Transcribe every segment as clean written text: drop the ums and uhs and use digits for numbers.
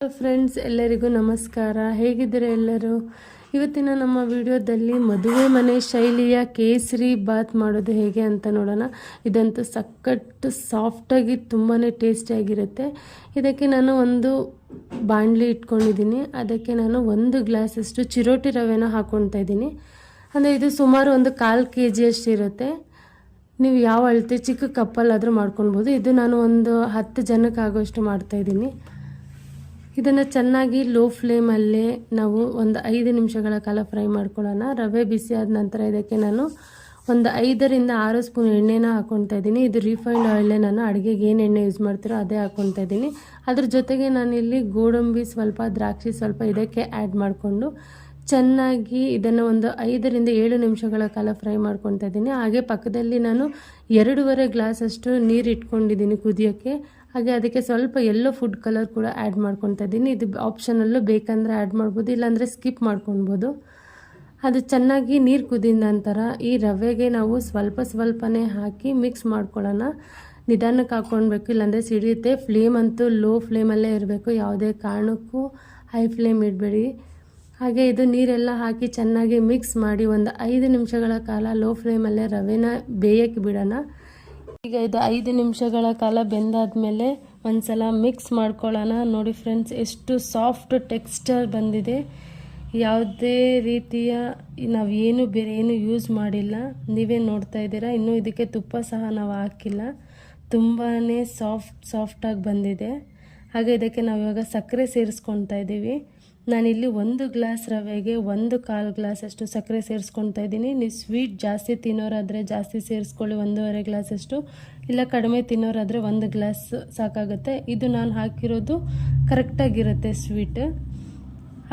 Friends, ಎಲ್ಲರಿಗೂ ನಮಸ್ಕಾರ. ಹೇಗಿದ್ದೀರಾ ಎಲ್ಲರೂ? ಇವತ್ತಿನ ನಮ್ಮ ವಿಡಿಯೋದಲ್ಲಿ ಮದುವೆ ಮನೆ ಶೈಲಿಯ ಕೇಸರಿ ಬಾತ್ ಮಾಡೋದು ಹೇಗೆ ಅಂತ ನೋಡೋಣ. ಇದಂತೂ ಸಖತ್ ಸಾಫ್ಟಾಗಿ ತುಂಬಾ ಟೇಸ್ಟಿಯಾಗಿರುತ್ತೆ. ಇದಕ್ಕೆ ನಾನು ಒಂದು ಬಾಣಲಿ ಇಟ್ಕೊಂಡಿದ್ದೀನಿ. ಅದಕ್ಕೆ ನಾನು 1 ಗ್ಲಾಸಷ್ಟು ಚಿರೋಟಿ ರವೆನ ಹಾಕ್ಕೊಳ್ತಾ ಇದ್ದೀನಿ. ಅಂದರೆ ಇದು ಸುಮಾರು ಒಂದು 1/4 kg ಅಷ್ಟು ಇರುತ್ತೆ. ನೀವು ಯಾವ ಅಳತೆ ಚಿಕ್ಕ ಕಪ್ಪಲ್ಲಾದರೂ ಮಾಡ್ಕೊಳ್ಬೋದು. ಇದು ನಾನು ಒಂದು 10 ಜನಕ್ಕೆ ಆಗೋಷ್ಟು ಮಾಡ್ತಾಯಿದ್ದೀನಿ. ಇದನ್ನು ಚೆನ್ನಾಗಿ ಲೋ ಫ್ಲೇಮಲ್ಲೇ ನಾವು ಒಂದು 5 ನಿಮಿಷಗಳ ಕಾಲ ಫ್ರೈ ಮಾಡ್ಕೊಳ್ಳೋಣ. ರವೆ ಬಿಸಿ ಆದ ನಂತರ ಇದಕ್ಕೆ ನಾನು ಒಂದು 5 ರಿಂದ 6 ಸ್ಪೂನ್ ಎಣ್ಣೆನ ಹಾಕ್ಕೊಳ್ತಾ ಇದ್ದೀನಿ. ಇದು ರಿಫೈನ್ಡ್ ಆಯಿಲೇ. ನಾನು ಅಡುಗೆಗೆ ಏನು ಎಣ್ಣೆ ಯೂಸ್ ಮಾಡ್ತೀರೋ ಅದೇ ಹಾಕ್ಕೊಳ್ತಾ ಇದ್ದೀನಿ. ಅದ್ರ ಜೊತೆಗೆ ನಾನಿಲ್ಲಿ ಗೋಡಂಬಿ ಸ್ವಲ್ಪ, ದ್ರಾಕ್ಷಿ ಸ್ವಲ್ಪ ಇದಕ್ಕೆ ಆ್ಯಡ್ ಮಾಡಿಕೊಂಡು ಚೆನ್ನಾಗಿ ಇದನ್ನು ಒಂದು 5 ರಿಂದ 7 ನಿಮಿಷಗಳ ಕಾಲ ಫ್ರೈ ಮಾಡ್ಕೊತಾ ಇದ್ದೀನಿ. ಹಾಗೆ ಪಕ್ಕದಲ್ಲಿ ನಾನು 2.5 ಗ್ಲಾಸಷ್ಟು ನೀರು ಇಟ್ಕೊಂಡಿದ್ದೀನಿ ಕುದಿಯೋಕ್ಕೆ. ಹಾಗೆ ಅದಕ್ಕೆ ಸ್ವಲ್ಪ ಎಲ್ಲೋ ಫುಡ್ ಕಲರ್ ಕೂಡ ಆ್ಯಡ್ ಮಾಡ್ಕೊತಾ ಇದ್ದೀನಿ. ಇದು ಆಪ್ಷನಲ್ಲು, ಬೇಕಂದರೆ ಆ್ಯಡ್ ಮಾಡ್ಬೋದು, ಇಲ್ಲಾಂದರೆ ಸ್ಕಿಪ್ ಮಾಡ್ಕೊಳ್ಬೋದು. ಅದು ಚೆನ್ನಾಗಿ ನೀರು ಕುದಿದ ನಂತರ ಈ ರವೆಗೆ ನಾವು ಸ್ವಲ್ಪನೇ ಹಾಕಿ ಮಿಕ್ಸ್ ಮಾಡ್ಕೊಳ್ಳೋಣ. ನಿಧಾನಕ್ಕೆ ಹಾಕ್ಕೊಳ್ಬೇಕು, ಇಲ್ಲಾಂದರೆ ಸಿಡಿಯುತ್ತೆ. ಫ್ಲೇಮ್ ಅಂತೂ ಲೋ ಫ್ಲೇಮಲ್ಲೇ ಇರಬೇಕು, ಯಾವುದೇ ಕಾರಣಕ್ಕೂ ಹೈ ಫ್ಲೇಮ್ ಇಡಬೇಡಿ. ಹಾಗೆ ಇದು ನೀರೆಲ್ಲ ಹಾಕಿ ಚೆನ್ನಾಗಿ ಮಿಕ್ಸ್ ಮಾಡಿ ಒಂದು 5 ನಿಮಿಷಗಳ ಕಾಲ ಲೋ ಫ್ಲೇಮಲ್ಲೇ ರವೆನ ಬೇಯಕ್ಕೆ ಬಿಡೋಣ. ಈಗ ಇದು 5 ನಿಮಿಷಗಳ ಕಾಲ ಬೆಂದಾದ್ಮೇಲೆ ಒಂದ್ಸಲ ಮಿಕ್ಸ್ ಮಾಡ್ಕೊಳ್ಳೋಣ. ನೋಡಿ ಫ್ರೆಂಡ್ಸ್, ಎಷ್ಟು ಸಾಫ್ಟ್ ಟೆಕ್ಸ್ಚರ್ ಬಂದಿದೆ. ಯಾವುದೇ ರೀತಿಯ ನಾವೇನು ಬೇರೆ ಏನು ಯೂಸ್ ಮಾಡಿಲ್ಲ, ನೀವೇ ನೋಡ್ತಾ ಇದ್ದೀರಾ. ಇನ್ನೂ ಇದಕ್ಕೆ ತುಪ್ಪ ಸಹ ನಾವು ಹಾಕಿಲ್ಲ. ತುಂಬಾ ಸಾಫ್ಟಾಗಿ ಬಂದಿದೆ. ಹಾಗೆ ಇದಕ್ಕೆ ನಾವು ಇವಾಗ ಸಕ್ಕರೆ ಸೇರಿಸ್ಕೊತಾ ಇದ್ದೀವಿ. ನಾನಿಲ್ಲಿ 1 ಗ್ಲಾಸ್ ರವೆಗೆ 1/4 ಗ್ಲಾಸಷ್ಟು ಸಕ್ಕರೆ ಸೇರಿಸ್ಕೊತಾ ಇದ್ದೀನಿ. ನೀವು ಸ್ವೀಟ್ ಜಾಸ್ತಿ ತಿನ್ನೋರಾದರೆ ಜಾಸ್ತಿ ಸೇರಿಸ್ಕೊಳ್ಳಿ, 1.5 ಗ್ಲಾಸಷ್ಟು. ಇಲ್ಲ ಕಡಿಮೆ ತಿನ್ನೋರಾದರೆ 1 ಗ್ಲಾಸ್ ಸಾಕಾಗುತ್ತೆ. ಇದು ನಾನು ಹಾಕಿರೋದು ಕರೆಕ್ಟಾಗಿರುತ್ತೆ ಸ್ವೀಟ್.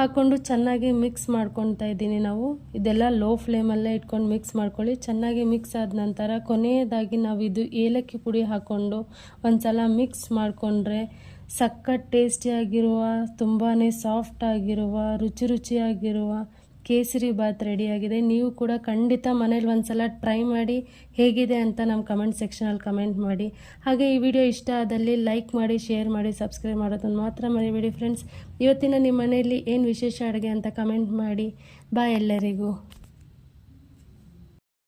ಹಾಕ್ಕೊಂಡು ಚೆನ್ನಾಗಿ ಮಿಕ್ಸ್ ಮಾಡ್ಕೊತಾ ಇದ್ದೀನಿ. ನಾವು ಇದೆಲ್ಲ ಲೋ ಫ್ಲೇಮಲ್ಲೇ ಇಟ್ಕೊಂಡು ಮಿಕ್ಸ್ ಮಾಡ್ಕೊಳ್ಳಿ. ಚೆನ್ನಾಗಿ ಮಿಕ್ಸ್ ಆದ ನಂತರ ಕೊನೆಯದಾಗಿ ನಾವು ಇದು ಏಲಕ್ಕಿ ಪುಡಿ ಹಾಕ್ಕೊಂಡು ಒಂದು ಸಲ ಮಿಕ್ಸ್ ಮಾಡಿಕೊಂಡ್ರೆ ಸಖತ್ ಟೇಸ್ಟಿಯಾಗಿರುವ, ತುಂಬಾ ಸಾಫ್ಟಾಗಿರುವ, ರುಚಿಯಾಗಿರುವ ಕೇಸರಿ ಬಾತ್ ರೆಡಿಯಾಗಿದೆ. ನೀವು ಕೂಡ ಖಂಡಿತ ಮನೇಲಿ ಒಂದು ಸಲ ಟ್ರೈ ಮಾಡಿ ಹೇಗಿದೆ ಅಂತ ನಮ್ಮ ಕಮೆಂಟ್ ಸೆಕ್ಷನಲ್ಲಿ ಕಮೆಂಟ್ ಮಾಡಿ. ಹಾಗೆ ಈ ವಿಡಿಯೋ ಇಷ್ಟ ಆದಲ್ಲಿ ಲೈಕ್ ಮಾಡಿ, ಶೇರ್ ಮಾಡಿ, ಸಬ್ಸ್ಕ್ರೈಬ್ ಮಾಡೋದನ್ನು ಮಾತ್ರ ಮರಿಬೇಡಿ ಫ್ರೆಂಡ್ಸ್. ಇವತ್ತಿನ ನಿಮ್ಮ ಮನೆಯಲ್ಲಿ ಏನು ವಿಶೇಷ ಅಡುಗೆ ಅಂತ ಕಮೆಂಟ್ ಮಾಡಿ. ಬಾಯ್ ಎಲ್ಲರಿಗೂ.